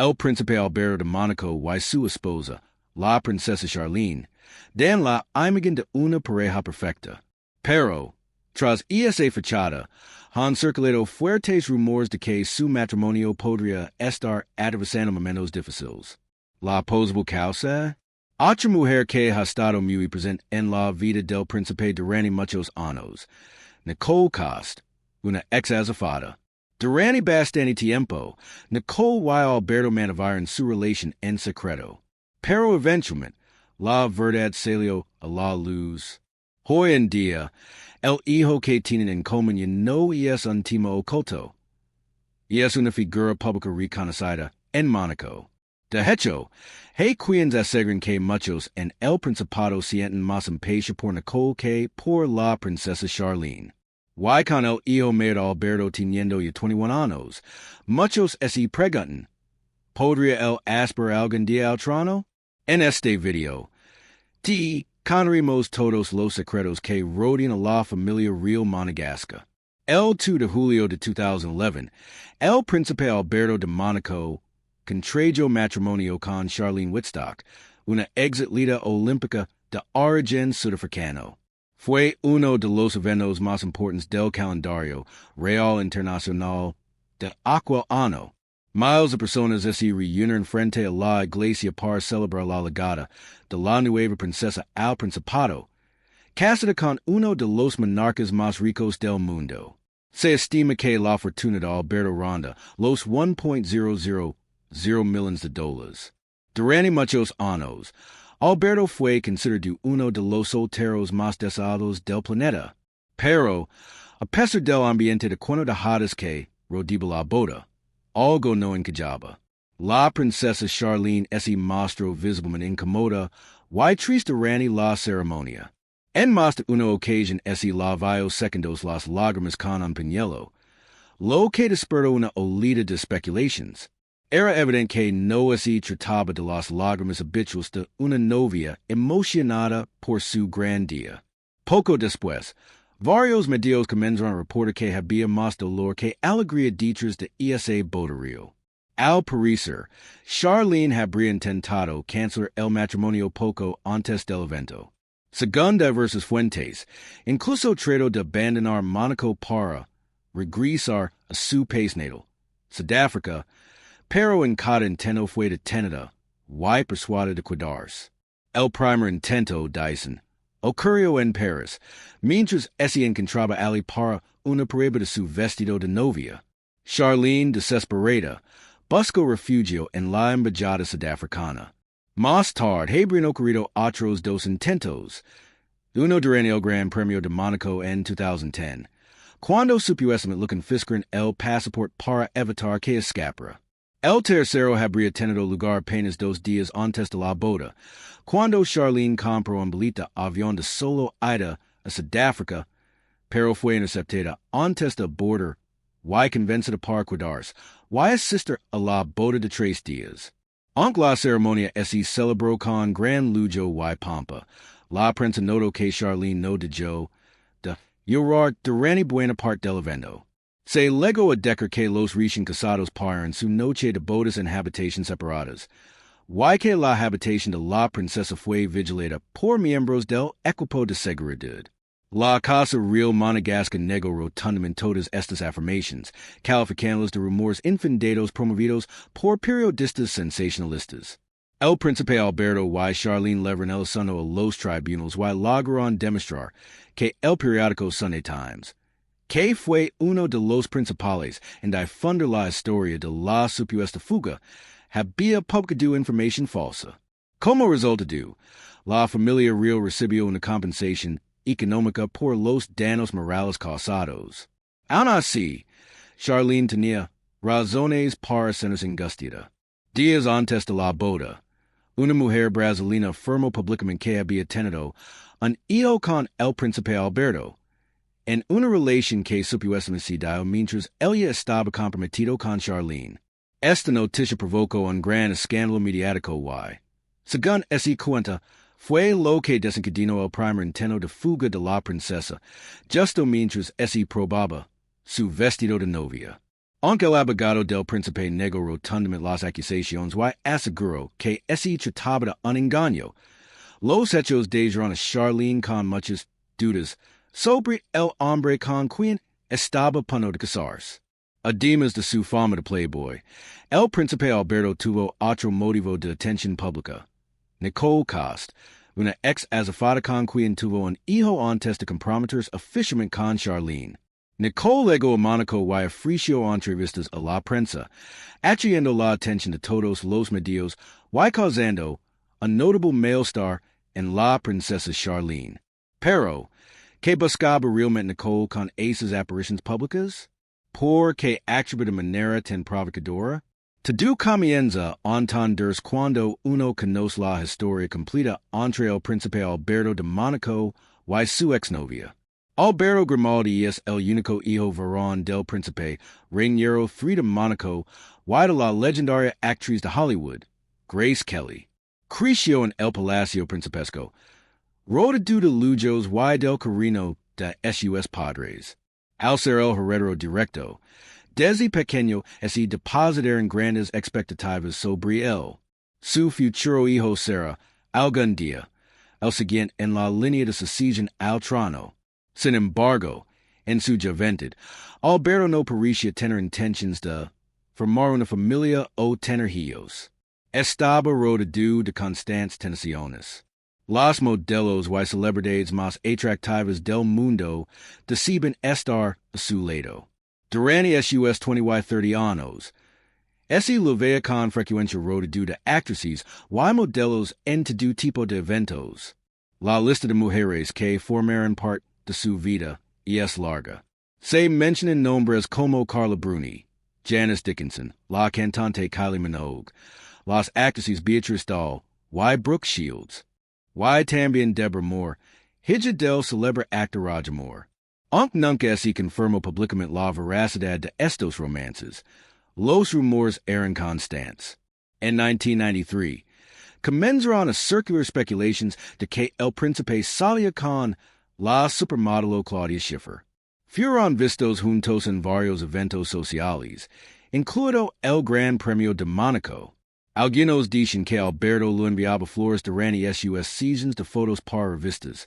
El príncipe Alberto de Mónaco y su esposa, la princesa Charlene, dan la imagen de una pareja perfecta. Pero, tras esa fachada, han circulado fuertes rumores de que su matrimonio podría estar atravesando momentos difíciles. La posible causa? Otra mujer que ha estado muy presente en la vida del príncipe durante muchos años, Nicole Coste, una exazafata. Durante bastante tiempo, Nicole y Alberto mantuvieron su relación en secreto. Pero eventualmente, la verdad salió a la luz. Hoy en día, el hijo que tienen en común ya no es un tema oculto. Y es una figura pública reconocida en Mónaco. De hecho, hay quienes aseguran que muchos en el Principado sienten más simpatía por Nicole que por la princesa Charlene. Y con el hijo mayor Alberto teniendo ya 21 años, muchos se preguntan, ¿podría él aspirar algún día al trono? En este video, te contaremos todos los secretos que rodean a la familia real monegasca. El 2 de julio de 2011, el príncipe Alberto de Mónaco contrajo matrimonio con Charlene Wittstock, una exatleta olímpica de origen sudafricano. Fue uno de los eventos más importantes del calendario real internacional de aquel año. Miles de personas se reunieron frente a la iglesia para celebrar la llegada de la nueva princesa al Principado, casada con uno de los monarcas más ricos del mundo. Se estima que la fortuna de Alberto ronda los $1.000 millones de dólares. Durante muchos años, Alberto fue considerado uno de los solteros más deseados del planeta. Pero, a pesar del ambiente de cuando que rodeaba la boda, algo no encajaba. La princesa Charlene se mostró visiblemente incómoda y triste durante la ceremonia. En más de una ocasión se lavó secondos las lágrimas con un pañuelo, lo que despertó una oleada de especulaciones. Era evidente que no se trataba de las lágrimas habituales de una novia emocionada por su gran día. Poco después, varios medios comenzaron a reportar que había más dolor que alegría detrás de ese boderío. Al parecer, Charlene habría intentado cancelar el matrimonio poco antes del evento. Según diversas fuentes, incluso trató de abandonar Mónaco para regresar a su país natal, Sudáfrica, pero en cada intento fue detenida y persuadida de quedarse. El primer intento, dicen, ocurrió en París, mientras se encontraba allí para una prueba de su vestido de novia. Charlene, desesperada, buscó refugio en la embajada sudafricana. Más tarde, habrían ocurrido otros dos intentos, uno durante el Gran Premio de Mónaco en 2010, cuando supuestamente lo confiscaron el pasaporte para evitar que escapara. El tercero habría tenido lugar apenas 2 días antes de la boda, cuando Charlene compró un boleto de avión de solo ida a Sudáfrica, pero fue interceptada antes del border y convencida para quedarse y asistir a la boda de 3 días. Aunque la ceremonia se celebró con gran lujo y pompa, la prensa notó que Charlene no dejó de llorar durante buena parte del evento. Se legó a decir que los recién casados pararon su noche de bodas en habitaciones separadas, y que la habitación de la princesa fue vigilada por miembros del equipo de seguridad. La Casa Real Monegasca negó rotundamente todas estas afirmaciones, calificándolas de rumores infundados promovidos por periodistas sensacionalistas. El príncipe Alberto y Charlene levaron el asunto a los tribunales y lograron demostrar que el periódico Sunday Times, que fue uno de los principales en difundir la historia de la supuesta fuga, había publicado información falsa. Como resultado, la familia real recibió una compensación económica por los daños morales causados. Aún así, Charlene tenía razones para sentirse angustiada. Días antes de la boda, una mujer brasileña afirmó públicamente que había tenido un hijo con el príncipe Alberto, en una relación que supuestamente se dio mientras ella estaba comprometido con Charlene. Esta noticia provocó un gran escándalo mediático y, según se cuenta, fue lo que desencadenó el primer intento de fuga de la princesa, justo mientras se probaba su vestido de novia. Aunque el abogado del príncipe negó rotundamente las acusaciones y aseguró que ese trataba de un engaño. Los hechos dejaron a Charlene con muchas dudas sobre el hombre con quien estaba a punto de casarse. Además de su fama de playboy, el príncipe Alberto tuvo otro motivo de atención pública. Nicole Coste, una exazafata con quien tuvo un hijo antes de comprometerse oficialmente con Charlene. Nicole llegó a Mónaco y ofreció entrevistas a la prensa, atrayendo la atención de todos los medios y causando un notable malestar en la princesa Charlene. Pero, ¿qué buscaba realmente Nicole con esas apariciones públicas? ¿Por qué actuaba de manera tan provocadora? Todo comienza a entenderse cuando uno conoce la historia completa entre el príncipe Alberto de Mónaco y su exnovia. Alberto Grimaldi es el único hijo varón del príncipe Reiniero III de Mónaco y de la legendaria actriz de Hollywood, Grace Kelly. Creció en el Palacio Principesco, rodeado de lujos y del cariño de sus padres. Al ser el heredero directo, desde pequeño se depositaron grandes expectativas sobre él. Su futuro hijo será, algún día, el siguiente en la línea de sucesión al trono. Sin embargo, en su juventud, Alberto no parecía tener intenciones de formar una familia o tener hijos. Estaba rodeado de constantes tentaciones. Los modelos y celebridades más atractivas del mundo deciden estar a su lado. Durante sus 20 y 30 años, ese lo veía con frecuencia rodeado de actrices y modelos en todo tipo de eventos. La lista de mujeres que formaron parte de su vida es larga. Se mencionan nombres como Carla Bruni, Janice Dickinson, la cantante Kylie Minogue, las actrices Beatrice Dahl y Brooke Shields, y también Deborah Moore, hija del célebre actor Roger Moore. Aunque nunca se confirmó públicamente la veracidad de estos romances, los rumores eran constantes. En 1993, comenzaron a circular speculations de que el príncipe salía con la supermodelo Claudia Schiffer. Fueron vistos juntos en varios eventos sociales, incluido el Gran Premio de Mónaco. Algunos dicen que Alberto lo enviaba flores durante sus seasons de fotos para revistas,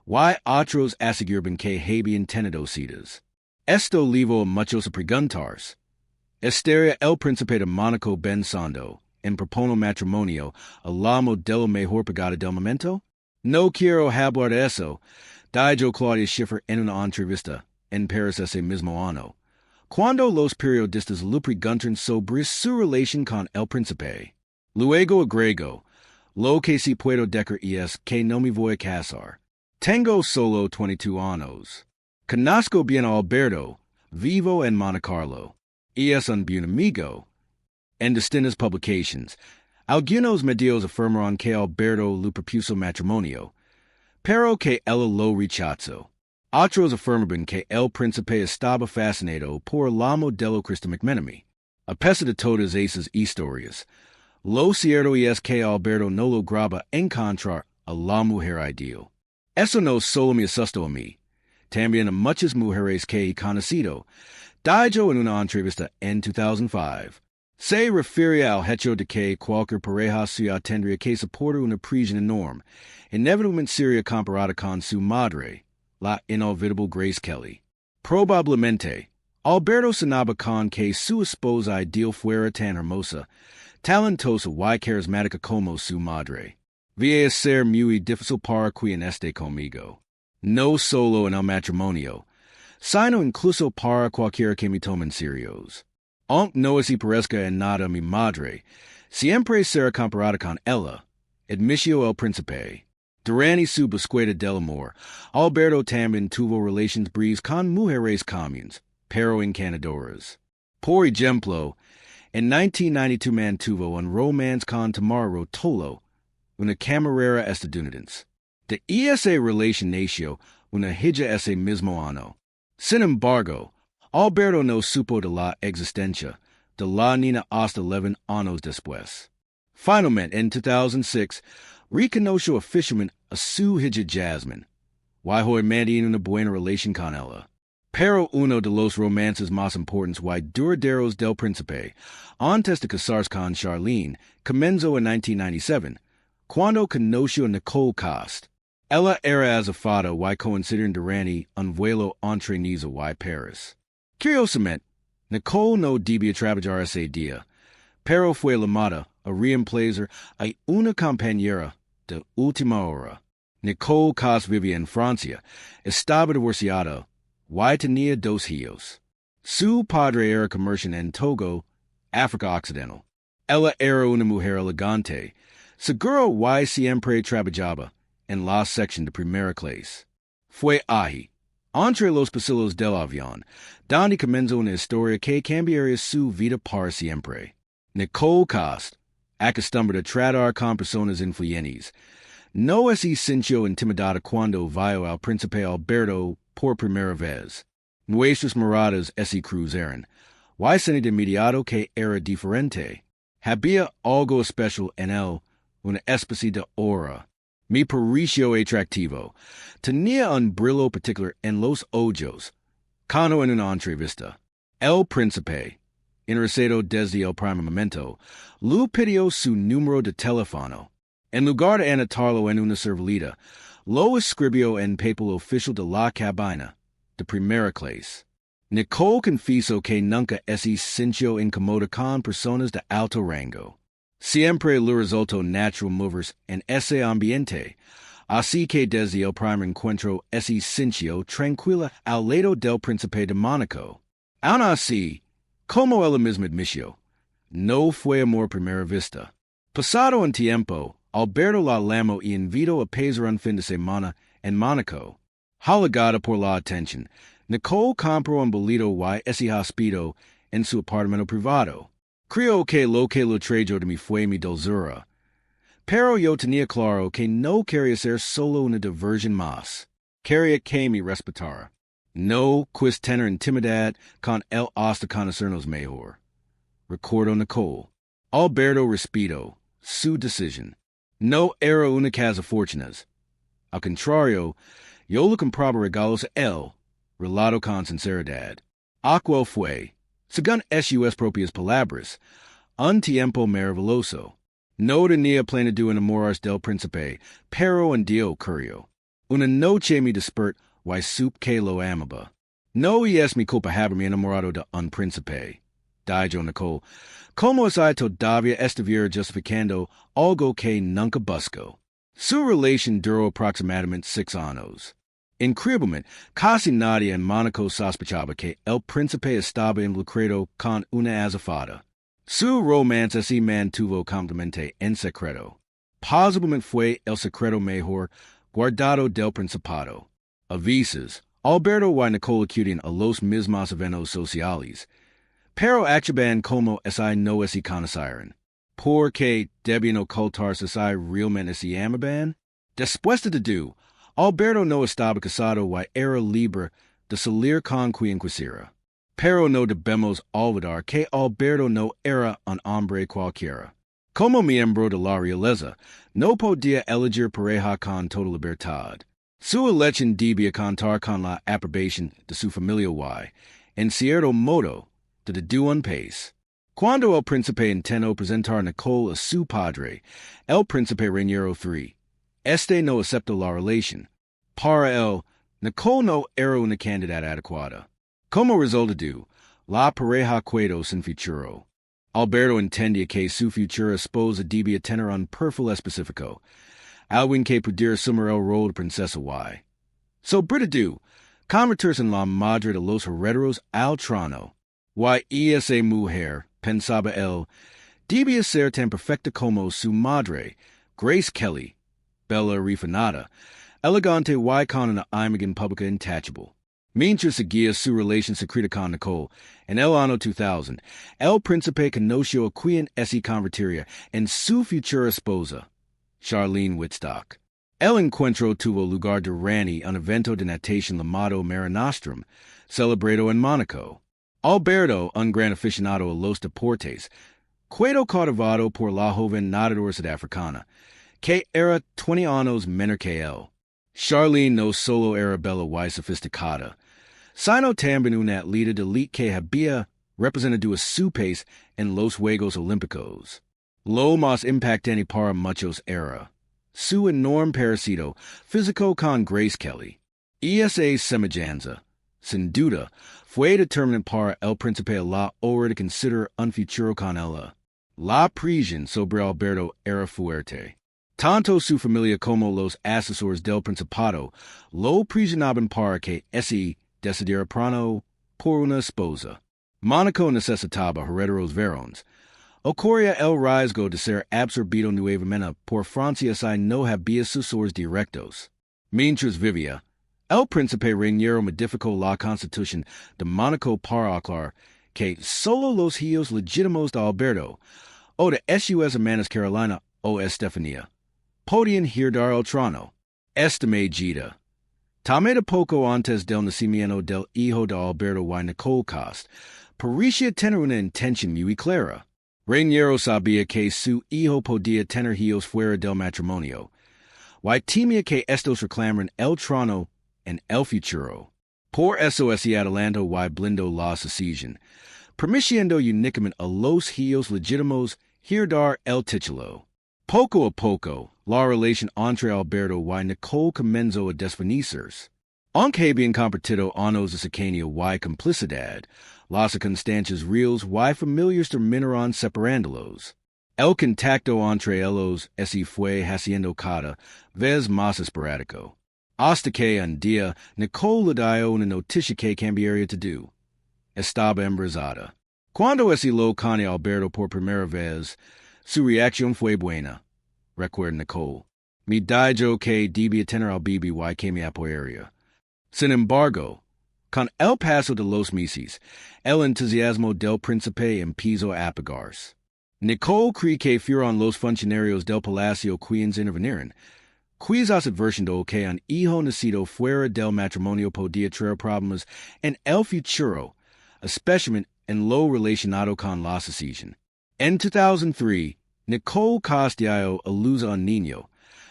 y otros aseguran que habían tenido citas. Esto llevó a muchos a preguntarse, ¿estaría el príncipe de Mónaco pensando en proponer matrimonio a la modelo mejor pagada del momento? No quiero hablar de eso, dijo Claudia Schiffer en una entrevista en Paris ese mismo año, cuando los periodistas le preguntan sobre su relación con el príncipe. Luego agregó, lo que sí puedo decir es que no me voy a casar. Tengo solo 22 años. Conozco bien a Alberto, vivo en Monte Carlo, y es un buen amigo. En distintas publications, algunos medios afirmaron que Alberto le propuso matrimonio, pero que ella lo rechazó. Otros afirmaban que el príncipe estaba fascinado por la modelo Krista McMenemy. A pesar de todas esas historias, lo cierto es que Alberto no lograba encontrar a la mujer ideal. Eso no solo me asustó a mí, también a muchas mujeres que he conocido, dijo en una entrevista en 2005. Se refiere al hecho de que cualquier pareja suya tendría que soportar una presión enorme, inevitablemente sería comparada con su madre, la inolvidable Grace Kelly. Probablemente, Alberto sonaba con que su esposa ideal fuera tan hermosa, talentosa y carismática como su madre. Vía ser muy difícil para quien esté conmigo. No solo en el matrimonio, sino incluso para cualquiera que me tome en serio. Aunque no se parezca en nada a mi madre, siempre será comparada con ella, admitió el príncipe. Durante su búsqueda del amor, Alberto también tuvo relaciones breves con mujeres comunes, pero encantadoras. Por ejemplo, en 1992 mantuvo un romance con Tamara Rotolo, una camarera estadounidense. De esa relación nació una hija ese mismo año. Sin embargo, Alberto no supo de la existencia de la niña hasta 11 años después. Finalmente, en 2006, reconoció oficialmente a su hija Jasmine, y hoy mantiene una buena relación con ella. Pero uno de los romances más importantes y duraderos del príncipe, antes de casarse con Charlene, comenzó en 1997, cuando conoció a Nicole Coste. Ella era azafata y coincidieron durante un vuelo entre Niza y Paris. Curiosamente, Nicole no debía trabajar ese día, pero fue llamada a reemplazar a una compañera de última hora. Nicole Coste vivía en Francia, estaba divorciada y tenía dos hijos. Su padre era comerciante en Togo, África Occidental. Ella era una mujer elegante, seguro y siempre trabajaba en la sección de primera clase. Fue allí, entre los pasillos del avión, donde comenzó una historia que cambiaría su vida para siempre. Nicole Coste, acostumbrada a tratar con personas influyentes, no se sintió intimidada cuando vio al príncipe Alberto por primera vez. Nuestras miradas se cruzaron, y sentí de inmediato que era diferente. Había algo especial en él, una especie de aura. Me pareció atractivo. Tenía un brillo particular en los ojos. Cuando en una entrevista, el príncipe, interesado desde el primer momento, le pidió su número de teléfono. En lugar de anotarlo en una servileta, lo escribió en papel oficial de la cabina, de primera clase. Nicole confesó que nunca se sintió incómoda con personas de alto rango. Siempre le resultó natural moverse en ese ambiente, así que desde el primer encuentro se sintió tranquila al lado del príncipe de Mónaco. Aun así, como ella misma admitió, no fue amor a primera vista. Pasado un tiempo, Alberto la llamó y invitó a pasar un fin de semana en Mónaco. Halagada por la atención, Nicole compró un boleto y se hospedó en su apartamento privado. Creo que lo trajo de mí fue mi dulzura. Pero yo tenía claro que no quería ser solo una diversión más. Quería que me respetara. No quis tener intimidad con él hasta conocernos mejor. Recuerdo Nicole. Alberto respetó su decisión. No era una casa fortunas. Al contrario, yo le compraba regalos a él, relato con sinceridad. Aquel fue, según sus propias palabras, un tiempo maravilloso. No tenía planeado enamorarse del príncipe, pero un día ocurrió. Una noche me desperté y supe que lo amaba. No es mi culpa haberme enamorado de un príncipe, dijo Nicole. Como es todavía estuviera justificando algo que nunca busco. Su relación duró aproximadamente 6 años. Increíblemente, casi nadie en Mónaco sospechaba que el príncipe estaba involucrado con una azafata. Su romance se mantuvo completamente en secreto. Posiblemente fue el secreto mejor guardado del principado. A veces, Alberto y Nicole acudían a los mismos eventos sociales, pero acaban como si no se conocieran. Porque debían ocultarse si realmente se amaban. Después de todo, Alberto no estaba casado y era libre de salir con quien quisiera. Pero no debemos olvidar que Alberto no era un hombre cualquiera. Como miembro de la realeza, no podía elegir pareja con toda libertad. Su elección debía contar con la aprobación de su familia y, en cierto modo, de un país. Cuando el príncipe intentó presentar a Nicole a su padre, el príncipe Reñero III, este no aceptó la relación. Para él, Nicole no era una candidata adecuada. Como resultado, la pareja quedó sin futuro. Alberto entendía que su futura esposa debía tener un perfil específico, alguien que pudiera asumir el rol de princesa y, sobre todo, convertirse en la madre de los herederos al trono. Y esa mujer, pensaba él, debía ser tan perfecta como su madre, Grace Kelly, bella refinada, elegante y con una imagen pública intachable. Mientras seguía su relación secreta con Nicole, en el año 2000, el príncipe conoció a quien se convertiría en su futura esposa, Charlene Whitstock. El encuentro tuvo lugar durante un evento de natación llamado Mare Nostrum, celebrado en Mónaco. Alberto, un gran aficionado a los deportes, quedó cautivado por la joven nadadora sudafricana, que era 20 años menor que él. Charlene no solo era bella y sofisticada, Sino también una atleta de elite que había representado a su país en los Juegos Olímpicos. Lo más impactante para muchos era su enorme parecido físico con Grace Kelly. Esa semejanza, sin duda, fue determinante para el príncipe a la hora de considerar un futuro con ella. La presión sobre Alberto era fuerte. Tanto su familia como los asesores del principado lo presionaban para que ese decidiera pronto por una esposa. Mónaco necesitaba herederos varones. Ocurría el riesgo de ser absorbido nuevamente por Francia si no había sucesores directos. Mientras vivía, el príncipe Reñero modificó la constitución de Mónaco para aclarar que solo los hijos legítimos de Alberto o de sus hermanas Carolina o Estefanía podían heredar el trono. Esta medida, tomada poco antes del nacimiento del hijo de Alberto y Nicole Coste, parecía tener una intención muy clara. Reñero sabía que su hijo podía tener hijos fuera del matrimonio, y temía que estos reclamaran el trono en el futuro. Por eso ese adelanto y blindó la sucesión, permitiendo únicamente a los hijos legítimos heredar el título. Poco a poco, la relación entre Alberto y Nicole comenzó a desvanecerse. Aunque habían compartido años de cercanía y complicidad, las circunstancias reales y familiares terminaron separándolos. El contacto entre ellos se fue haciendo cada vez más esporádico. Hasta que un día Nicole le dio una noticia que cambiaría todo. Estaba embarazada. Cuando ese lo conoció Alberto por primera vez, su reacción fue buena, recuerda Nicole. Me dijo que debía tener al bebé y que me apoyaría. Sin embargo, con el paso de los meses, el entusiasmo del príncipe empezó a apagarse. Nicole cree que fueron los funcionarios del palacio quienes intervinieron, quizás advirtiendo que un hijo nacido fuera del matrimonio podía traer problemas en el futuro, especialmente en lo relacionado con la sucesión. En 2003, Nicole Coste dio a luz a un niño,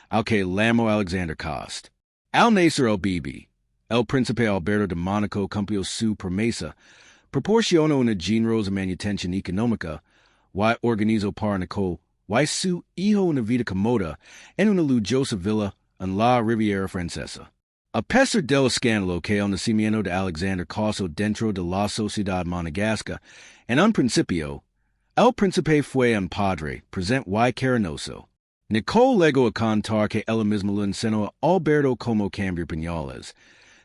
al que llamó Alexandre Coste. Al nacer el bebé, el príncipe Alberto de Mónaco cumplió su promesa, proporcionó una generosa manutención económica, y organizó para Nicole y su hijo una vida cómoda en una lujosa villa en la Riviera Francesa. A pesar del escándalo que el nacimiento de Alexandre causó dentro de la sociedad monegasca, en un principio, el príncipe fue un padre presente y cariñoso. Nicole llegó a contar que él mismo lo enseñó a Alberto como cambiar pañales,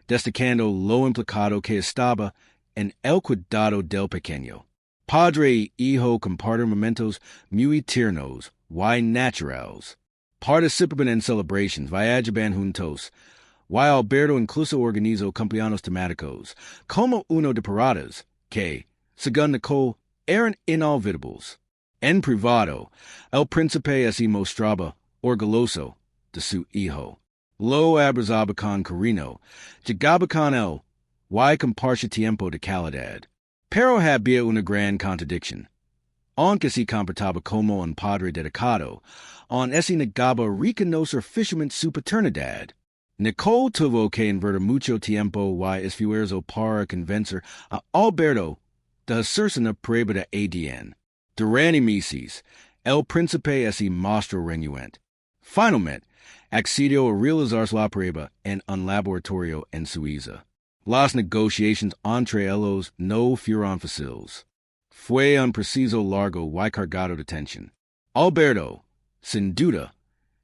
destacando lo implicado que estaba en el cuidado del pequeño. Padre y hijo comparten momentos muy tiernos y naturales. Participan en celebrations, viajan juntos, y Alberto incluso organizó cumpleaños temáticos, como uno de paradas, que, según Nicole, eran inolvidables. En privado, el príncipe se mostraba orgulloso de su hijo. Lo abrazaba con cariño, llegaba con él, y compartía tiempo de calidad. Pero había una gran contradicción. Aunque se comportaba como un padre dedicado, aún se negaba a reconocer oficialmente su paternidad. Nicole tuvo que invertir mucho tiempo y esfuerzo para convencer a Alberto de hacerse una prueba de ADN. Durante meses, el príncipe se mostró renuente. Finalmente, accedió a realizar la prueba en un laboratorio en Suiza. Las negociaciones entre ellos no fueron fáciles. Fue un proceso largo y cargado de tensión. Alberto, sin duda,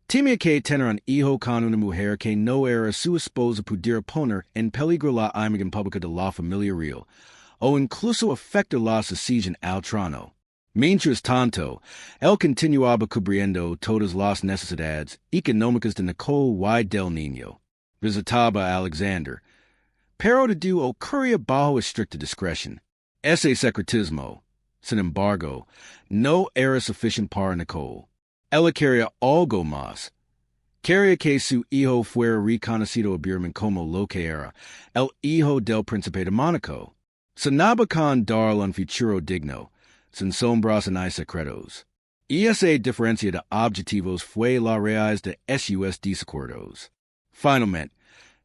temía que tener un hijo con una mujer que no era su esposa pudiera poner en peligro la imagen pública de la familia real, o incluso afectar la sucesión al trono. Mientras tanto, él continuaba cubriendo todas las necesidades económicas de Nicole y del niño. Visitaba a Alexander, pero todo ocurría bajo estricta discreción. Ese secretismo, sin embargo, no era suficiente para Nicole. Ella quería algo más. Quería que su hijo fuera reconocido abiertamente como lo que era, el hijo del príncipe de Mónaco. Sonaba con darle un futuro digno, sin sombras ni secretos. Y esa diferencia de objetivos fue la raíz de sus desacuerdos. Finalmente,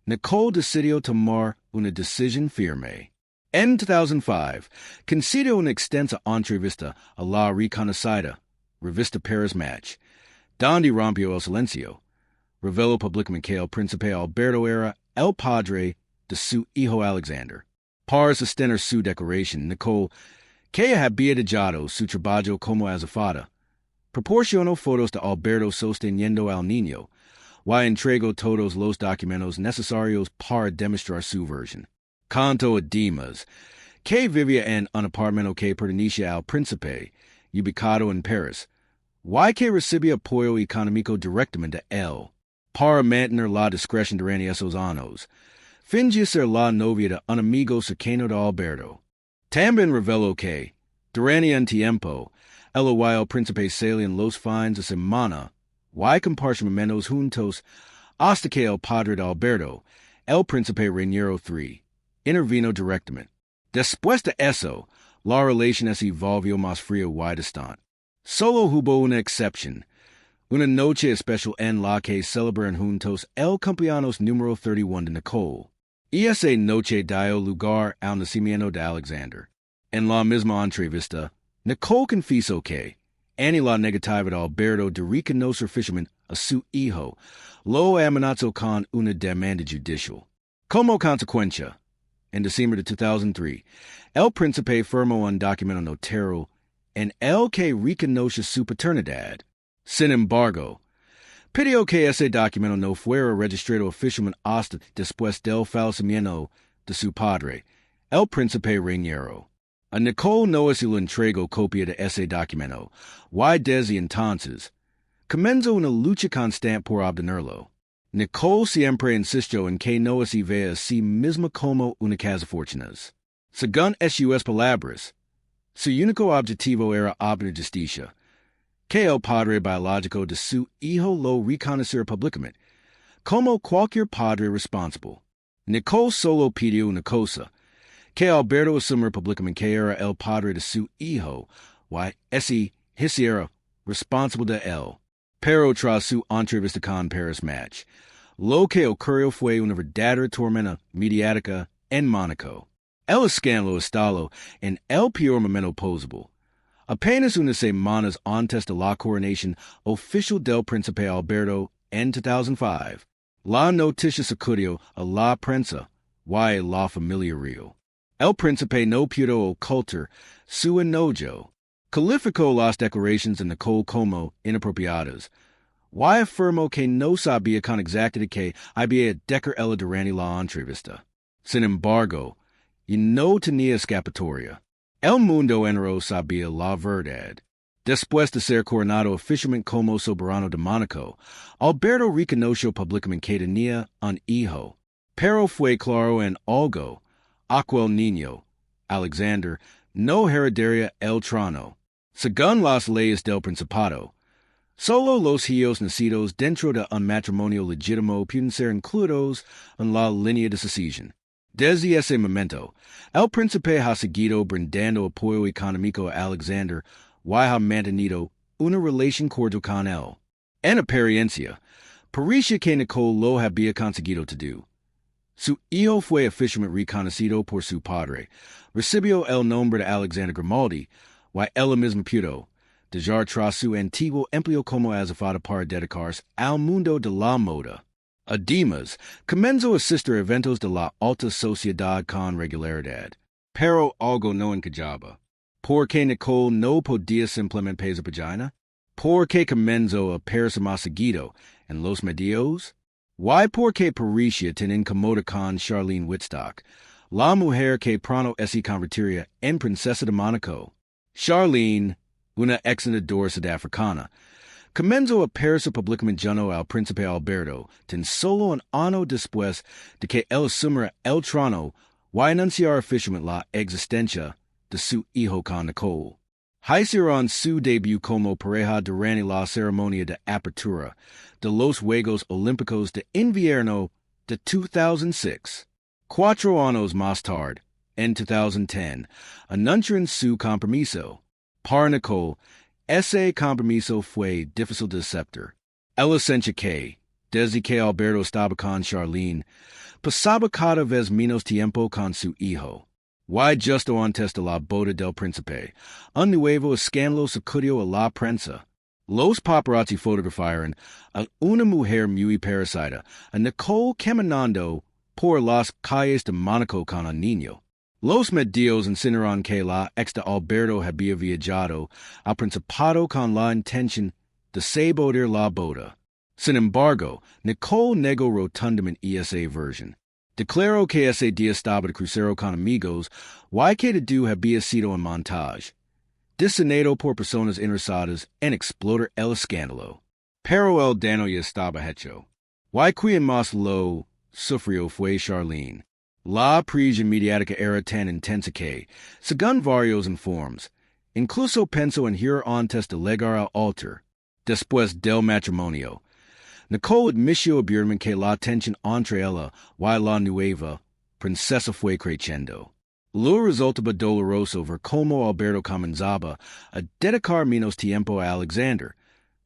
Nicole decidió tomar una decisión firme. En 2005, concedió una extensa entrevista a la reconocida revista Paris Match, donde rompió el silencio. Reveló públicamente que el príncipe Alberto era el padre de su hijo Alexander. Para sostener su declaración, Nicole, que había dejado su trabajo como azafata, proporcionó fotos de Alberto sosteniendo al niño, y entregó todos los documentos necesarios para demostrar su versión. Contó además que vivía en un apartamento que pertenecía al príncipe, ubicado en París, y que recibía apoyo económico directamente de él. Para mantener la discreción durante esos años, fingió ser la novia de un amigo cercano de Alberto. También reveló que, durante un tiempo, él y el príncipe salían los fines de semana, y compartían momentos juntos, hasta que el padre de Alberto, el príncipe Reiniero III, intervino directamente. Después de eso, la relación se volvió más fría y distante. Solo hubo una excepción, una noche especial en la que celebraron juntos el cumpleaños número 31 de Nicole. Y esa noche dio lugar al nacimiento de Alexander. En la misma entrevista, Nicole confesó que, ante la negativa de Alberto de reconocer oficialmente a su hijo, lo amenazó con una demanda judicial. Como consecuencia, en diciembre de 2003, el príncipe firmó un documento notario en el que reconoce su paternidad. Sin embargo, pidió que ese documento no fuera registrado oficialmente hasta después del fallecimiento de su padre, el príncipe Reiniero. A Nicole no se le entregó copia de ese documento, y desde entonces comenzó una lucha constante por obtenerlo. Nicole siempre insistió en que no se ve a sí misma como una cazafortunas. Según sus palabras, su único objetivo era obtener justicia, que el padre biológico de su hijo lo reconociera públicamente, como cualquier padre responsable. Nicole solo pidió una cosa, que Alberto asumiera públicamente que era el padre de su hijo, y ese hiciera responsable de él. Pero tras su entrevista con Paris Match, lo que ocurrió fue una verdadera tormenta mediática en Mónaco. El escándalo estalló en el peor momento posible. Apenas unas semanas antes de la coronación oficial del príncipe Alberto en 2005, la noticia sacudió a la prensa y a la familia real. El príncipe no pudo ocultar su enojo, calificó las declaraciones de Nicole como inapropiadas, y afirmó que no sabía con exactitud que había dicho ella durante la entrevista. Sin embargo, y no tenía escapatoria. El mundo entero sabía la verdad. Después de ser coronado oficialmente como soberano de Mónaco, Alberto reconoció públicamente que tenía un hijo, pero fue claro en algo: aquel niño, Alexander, no heredaría el trono. Según las leyes del Principado, solo los hijos nacidos dentro de un matrimonio legítimo pueden ser incluidos en la línea de sucesión. Desde ese momento, el príncipe ha seguido brindando apoyo económico a Alexander y ha mantenido una relación cordial con él. En apariencia, parecía que Nicole lo había conseguido todo. Su hijo fue oficialmente reconocido por su padre, recibió el nombre de Alexandre Grimaldi, y él mismo pudo dejar tras su antiguo empleo como azafata para dedicarse al mundo de la moda. Además, comenzó a asistir a eventos de la alta sociedad con regularidad, pero algo no encajaba. ¿Por qué Nicole no podía simplemente pesar página? ¿Por qué comenzó a aparecer más seguido en los medios? ¿Y por qué parecía tan incómoda con Charlene Whitstock, la mujer que pronto se convertiría en Princesa de Mónaco? Charlene, una ex-senadora sudafricana, comenzó a aparecer públicamente junto al príncipe Alberto tan solo un año después de que él asumiera el trono y anunciara oficialmente la existencia de su hijo con Nicole. Hicieron su debut como pareja durante la ceremonia de apertura de los Juegos Olímpicos de Invierno de 2006. 4 años más tarde, en 2010, anunciaron su compromiso. Para Nicole, ese compromiso fue difícil de aceptar. Ella sentía que, desde que Alberto estaba con Charlene, pasaba cada vez menos tiempo con su hijo. Y justo antes de la boda del príncipe, un nuevo escándalo sacudió a la prensa. Los paparazzi fotografiaron a una mujer muy parecida a Nicole caminando por las calles de Mónaco con un niño. Los medios insinuaron que la ex de Alberto había viajado al Principado con la intención de sabotear la boda. Sin embargo, Nicole negó rotundamente esa versión. Declaró que ese día estaba de crucero con amigos y que todo había sido un montaje, diseñado por personas interesadas en explotar el escándalo. Pero el daño ya estaba hecho. Y quien más lo sufrió fue Charlene. La presión mediática era tan intensa que, según varios informes, incluso pensó en ir antes de llegar al altar, después del matrimonio. Nicole admitió abiertamente que la tensión entre ella y la nueva princesa fue creciendo. Lo resultaba doloroso ver cómo Alberto comenzaba a dedicar menos tiempo a Alexander,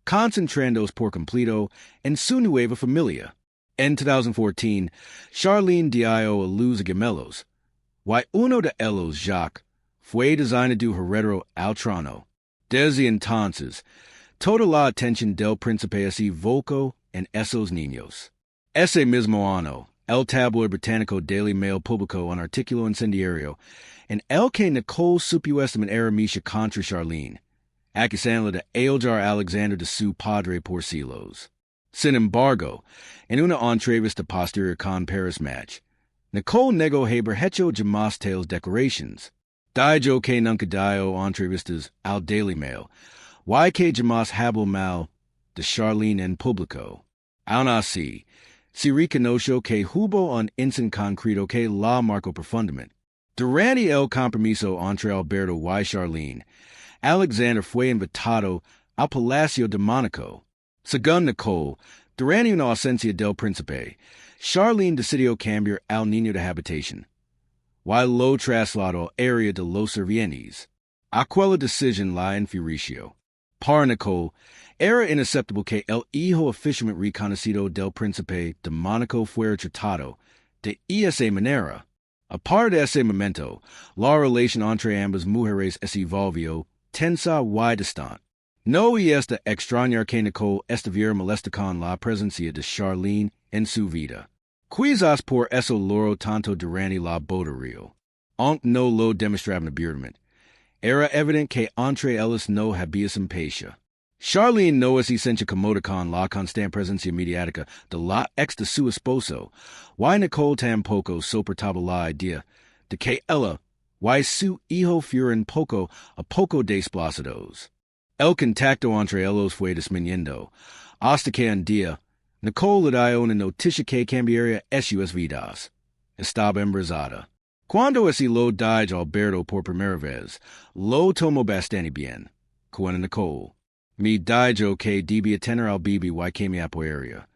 concentrándose por completo en su nueva familia. En 2014, Charlene dio a luz a gemelos, y uno de ellos, Jacques, fue designado heredero al trono. Desde entonces, toda la atención del príncipe se volcó en esos niños. Ese mismo año, el tabloide británico Daily Mail publicó un artículo incendiario en el que Nicole supo estimar misha contra Charlene, acusándola de aislar a Alexander de su padre por celos. Sin embargo, en una entrevista posterior con Paris Match, Nicole negó haber hecho jamás tales declaraciones. Dijo que nunca dio entrevistas al Daily Mail, y que jamás habló mal de Charlene en público. Aún así, se reconoció que hubo un incidente concreto que la marcó profundamente. Durante el compromiso entre Alberto y Charlene, Alexander fue invitado al Palacio de Mónaco. Según Nicole, durante una ausencia del príncipe, Charlene decidió cambiar al niño de habitación, y lo trasladó al área de los sirvientes. Aquella decisión la enfureció. Para Nicole, era inaceptable que el hijo oficialmente reconocido del príncipe de Mónaco fuera tratado de esa manera. A partir de ese momento, la relación entre ambas mujeres se volvió tensa y distante. No es de extrañar que Nicole estuviera molesta con la presencia de Charlene en su vida. Quizás por eso logró tanto durante la boda real. Aunque no lo demostraban abiertamente, era evidente que entre ellas no había simpatía. Charlene no se sentía cómoda con la constante presencia mediática de la ex de su esposo, y Nicole tampoco soportaba la idea de que ella y su hijo fueran poco a poco desplazados. El contacto entre ellos fue disminuyendo, hasta que un día, Nicole le dio una noticia que cambiaría sus vidas. Estaba embarazada. Cuando ese lo dijo a Alberto por primera vez, lo tomó bastante bien. Con Nicole, me dijo que debía tener al bebé y que me apoyaría.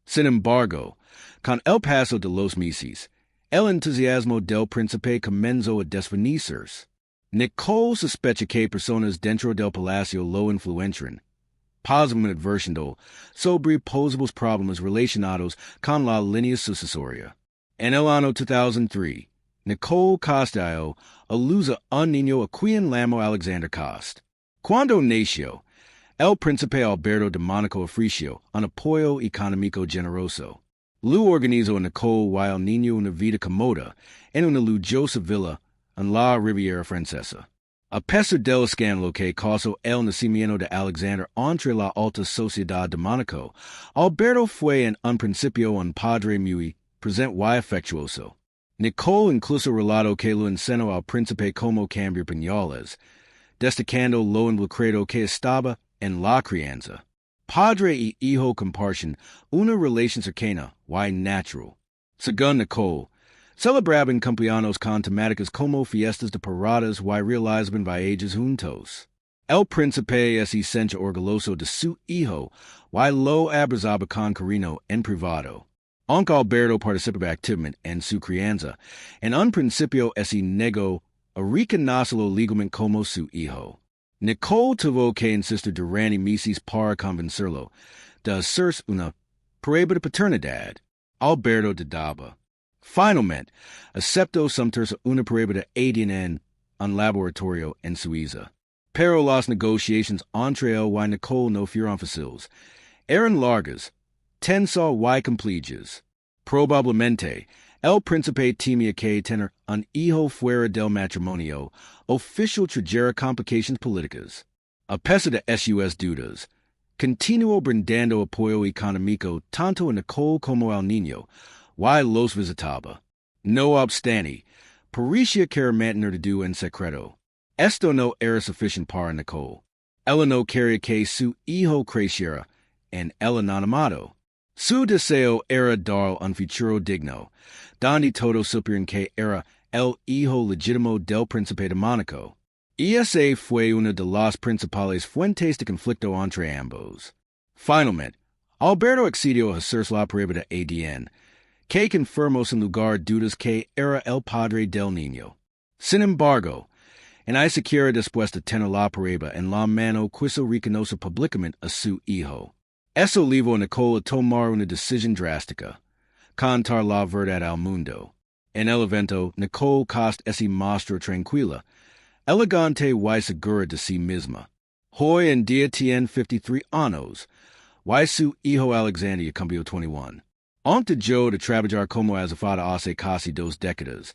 Sin embargo, con el paso de los meses, el entusiasmo del príncipe comenzó a desvanecerse. Nicole sospecha que personas dentro del palacio lo influencian, posiblemente advirtiendo sobre posibles problemas relacionados con la línea sucesoria. En el año 2003, Nicole Coste dio a luz a un niño a quien llamó Alexander Coste. Cuando nació, el príncipe Alberto de Mónaco ofreció un apoyo económico generoso. Lo organizó a Nicole y al niño una vida cómoda en una lujosa villa en la Riviera Francesa. A pesar del escándalo que causó el nacimiento de Alexander entre la alta sociedad de Mónaco, Alberto fue en un principio un padre muy presente y afectuoso. Nicole incluso relató que lo enseñó al príncipe cómo cambiar pañales, destacando lo involucrado que estaba en la crianza. Padre y hijo comparten una relación cercana y natural. Según Nicole, celebraban cumpleaños con temáticas como fiestas de paradas y realizaban viajes juntos. El príncipe se sentía orgulloso de su hijo y lo abrazaba con cariño en privado. Aunque Alberto participaba activamente en su crianza, en un principio se negó a reconocerlo legalmente como su hijo. Nicole tuvo que insistir durante meses para convencerlo de hacerse una prueba de paternidad, Alberto de Daba. Finalmente, aceptó sumterse una prueba de ADN en laboratorio en Suiza. Pero las negotiations entre él y Nicole no fueron fáciles. Eran largas, tensas y complejas. Probablemente, el príncipe temía que tener un hijo fuera del matrimonio oficial trajera complications políticas. A pesar de sus dudas, continuó brindando apoyo económico tanto a Nicole como al niño, y los visitaba. No obstante, parecía querer mantener todo en secreto. Esto no era suficiente para Nicole. Ella no quería que su hijo creciera en el anonimato. Su deseo era dar un futuro digno, donde todos supieran que era el hijo legítimo del príncipe de Mónaco. Esa fue una de las principales fuentes de conflicto entre ambos. Finalmente, Alberto accedió a hacer la prueba de ADN, que confirmó sin lugar dudas que era el padre del niño. Sin embargo, en ni siquiera después de tener la prueba en la mano quiso reconocer públicamente a su hijo. Eso llevó a Nicole a tomar una decisión drástica: contar la verdad al mundo. En el evento, Nicole Coste se mostró tranquila, elegante y segura de sí misma. Hoy en día tiene 53 años, y su hijo Alexandre cumplió 21. Antes de trabajar como azafata hace casi 2 décadas,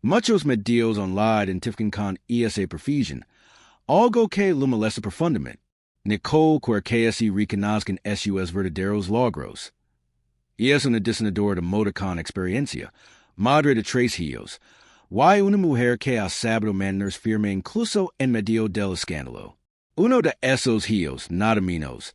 muchos medios online identifican con esa profesión, algo que lo molesta profundamente. Nicole quiere que se reconozcan sus verdaderos logros. Y es una diseñadora de moda con experiencia, madre de 3 hijos, y una mujer que ha sabido mantenerse firme incluso en medio del escándalo. Uno de esos hijos, nada menos,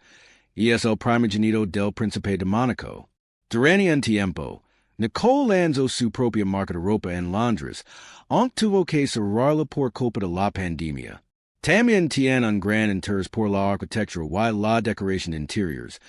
y es el primogénito del príncipe de Mónaco. Durante un tiempo, Nicole lanzó su propia marca de ropa en Londres, aunque tuvo que cerrarla por culpa de la pandemia. También tiene un gran interés por la arquitectura y la decoración de interiores,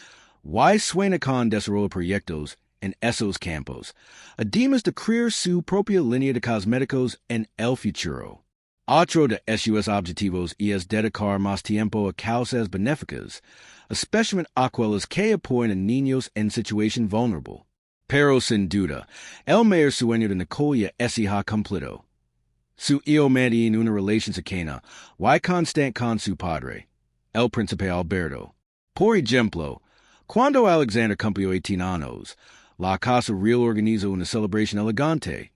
y sueña con desarrollar proyectos en esos campos, además de crear su propia línea de cosméticos en el futuro. Otro de sus objetivos es dedicar más tiempo a causas benéficas, especialmente aquellas que apoyan a niños en situación vulnerable. Pero sin duda, el mayor sueño de Nicole se ha cumplido. Su hijo mantiene una relación cercana y constante con su padre, el príncipe Alberto. Por ejemplo, cuando Alexandre cumplió 18 años, la Casa Real organizó una celebración elegante,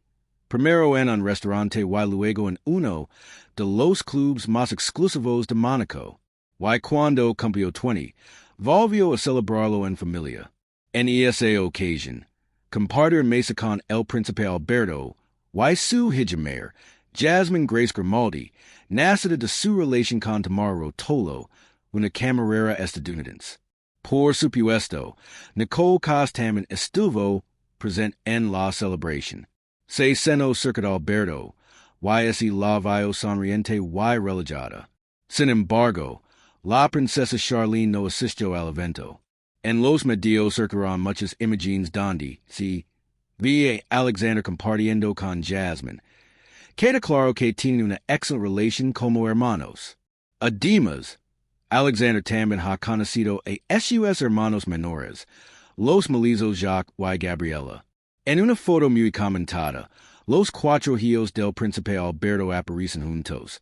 primero en un restaurante y luego en uno de los clubes más exclusivos de Mónaco. Y cuando cumplió 20, volvió a celebrarlo en familia. En esa ocasión, compartió mesa con el príncipe Alberto y su hija mayor, Jasmine Grace Grimaldi, nacida de su relación con Tamara Tolo, una camarera estadounidense. Por supuesto, Nicole Coste también estuvo presente en la celebración. Se cenó cerca de Alberto, y la vio sonriente y relajada. Sin embargo, la princesa Charlene no asistió al evento. En los medios circularon muchas imágenes donde se veía a Alexandre compartiendo con Jasmine, que declaró que tienen una excelente relación como hermanos. Además, Alexandre también ha conocido a sus hermanos menores, los mellizos Jacques y Gabriela. En una foto muy comentada, los 4 hijos del príncipe Alberto aparecen juntos,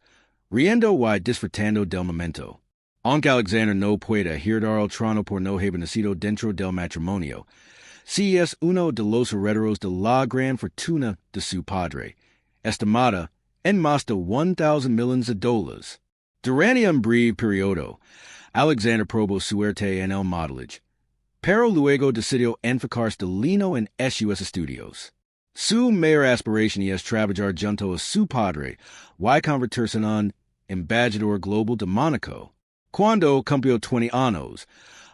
riendo y disfrutando del momento. Aunque Alexandre no puede heredar el trono por no haber nacido dentro del matrimonio, sí es uno de los herederos de la gran fortuna de su padre, estimada en más de 1,000 millones de dólares. Durante un breve periodo, Alexandre probó suerte en el modelage, pero luego decidió enfocarse de lleno en sus estudios. Su mayor aspiración es trabajar junto a su padre y convertirse en un embajador global de Mónaco. Cuando cumplió 20 años,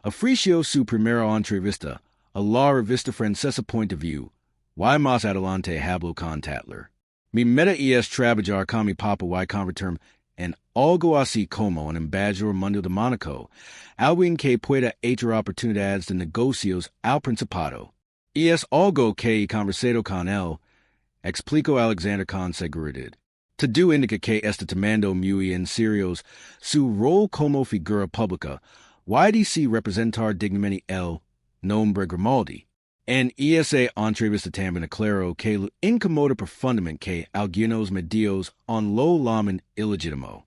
ofreció su primera entrevista a la revista francesa Point of View, y más adelante habló con Tatler. Mi meta es trabajar con mi papá y convertirme en algo así como un embajador mundial de Mónaco, alguien que pueda echar oportunidades de negocios al principado. Y es algo que he conversado con él, explicó Alexandre con seguridad. Todo indica que está tomando muy en serio su rol como figura pública, y de representar dignamente el nombre Grimaldi. En esa entrevista también aclaró que lo incomoda profundamente que algunos medios on lo llaman ilegítimo.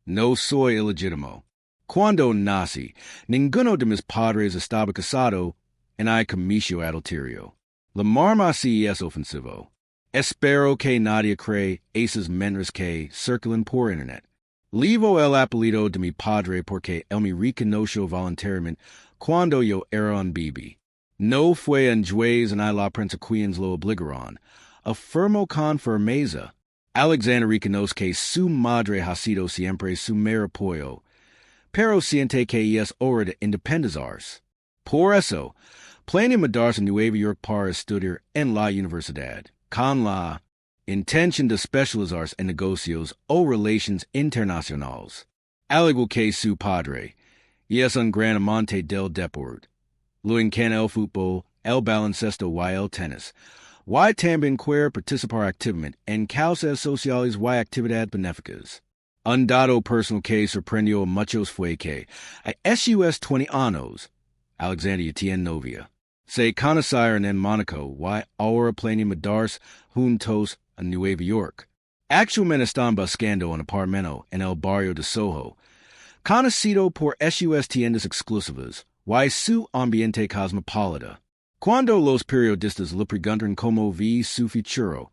No soy ilegítimo. Cuando nací, ninguno de mis padres estaba casado en hay comicio adulterio. La marma así es ofensivo. Espero que nadie cree esas mentiras que circulan por internet. Levo el apellido de mi padre porque él me reconoció voluntariamente cuando yo era un bebé. No fue en juez en la prensa quienes lo obligaron. Afirmo con firmeza. Alexandre reconoce que su madre ha sido siempre su mero apoyo, pero siente que es hora de independizarse. Por eso, planea mudarse a Nueva York para estudiar en la universidad, con la intención de especializarse en negocios o relaciones internacionales. Al igual que su padre, es un gran amante del deporte. Lo encanta el fútbol, el baloncesto y el tenis. Y también quiere participar activamente en causas sociales y actividades benéficas. Un dato personal que sorprendió a muchos fue que, a sus 20 años, Alexandre tiene novia. Se conocieron en Mónaco y ahora planean mudarse juntos a Nueva York. Actualmente están buscando un apartamento en el barrio de Soho, conocido por sus tiendas exclusivas y su ambiente cosmopolita. Cuando los periodistas le preguntan cómo vi su futuro,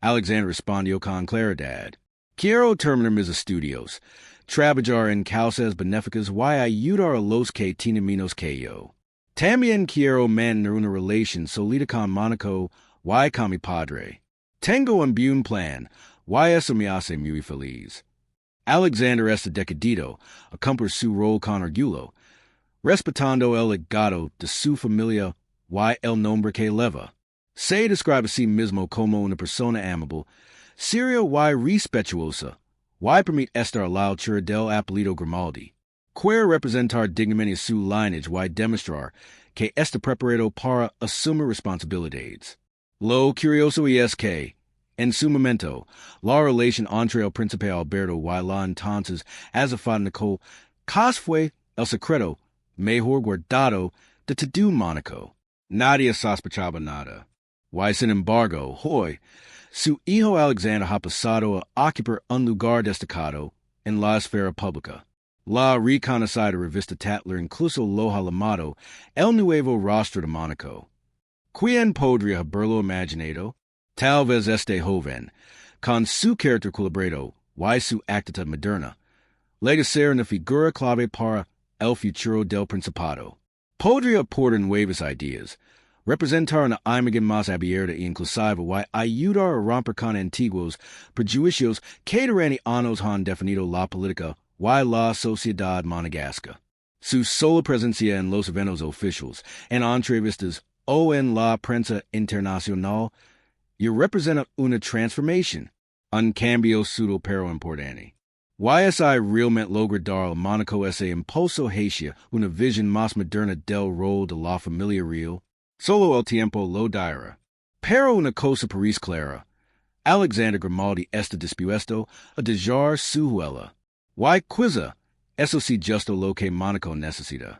Alexandre respondió con claridad: Quiero terminar mis estudios, trabajar en causas benéficas y ayudar a los que tienen menos que yo. También quiero mantener una relación sólida con Mónaco y con mi padre. Tengo un buen plan y eso me hace muy feliz. Alexandre está decidido a cumplir su rol con orgullo, respetando el legado de su familia y el nombre que lleva. Se describe a sí mismo como una persona amable, seria y respetuosa, y permite estar a la altura del apellido Grimaldi. Quiere representar dignamente su lineage y demostrar que está preparado para asumir responsabilidades. Lo curioso es que, en su momento, la relación entre el príncipe Alberto y la entonces azafata Nicole Coste fue el secreto mejor guardado de todo Mónaco. Nadie sospechaba nada. Y sin embargo, hoy, su hijo Alexandre ha pasado a ocupar un lugar destacado en la esfera pública. La reconocida revista Tatler incluso lo ha llamado el nuevo rostro de Mónaco. ¿Quién podría haberlo imaginado? Tal vez este joven, con su carácter equilibrado y su actitud moderna, llega a ser una figura clave para el futuro del Principado. Podría aportar nuevas ideas, representar una imagen más abierta e inclusiva y ayudar a romper con antiguos prejuicios que durante años han definido la política y la sociedad monegasca. Su sola presencia en los eventos oficiales, en entrevistas o en la prensa internacional, y representa una transformación, un cambio sutil pero importante. YSI realmente logra dar al Mónaco ese impulso hacia una visión más moderna del rol de la familia real. Solo el tiempo lo dirá. Pero una cosa parece clara. Alexandre Grimaldi está dispuesto a dejar su huella. Y quizá eso sí justo lo que Mónaco necesita.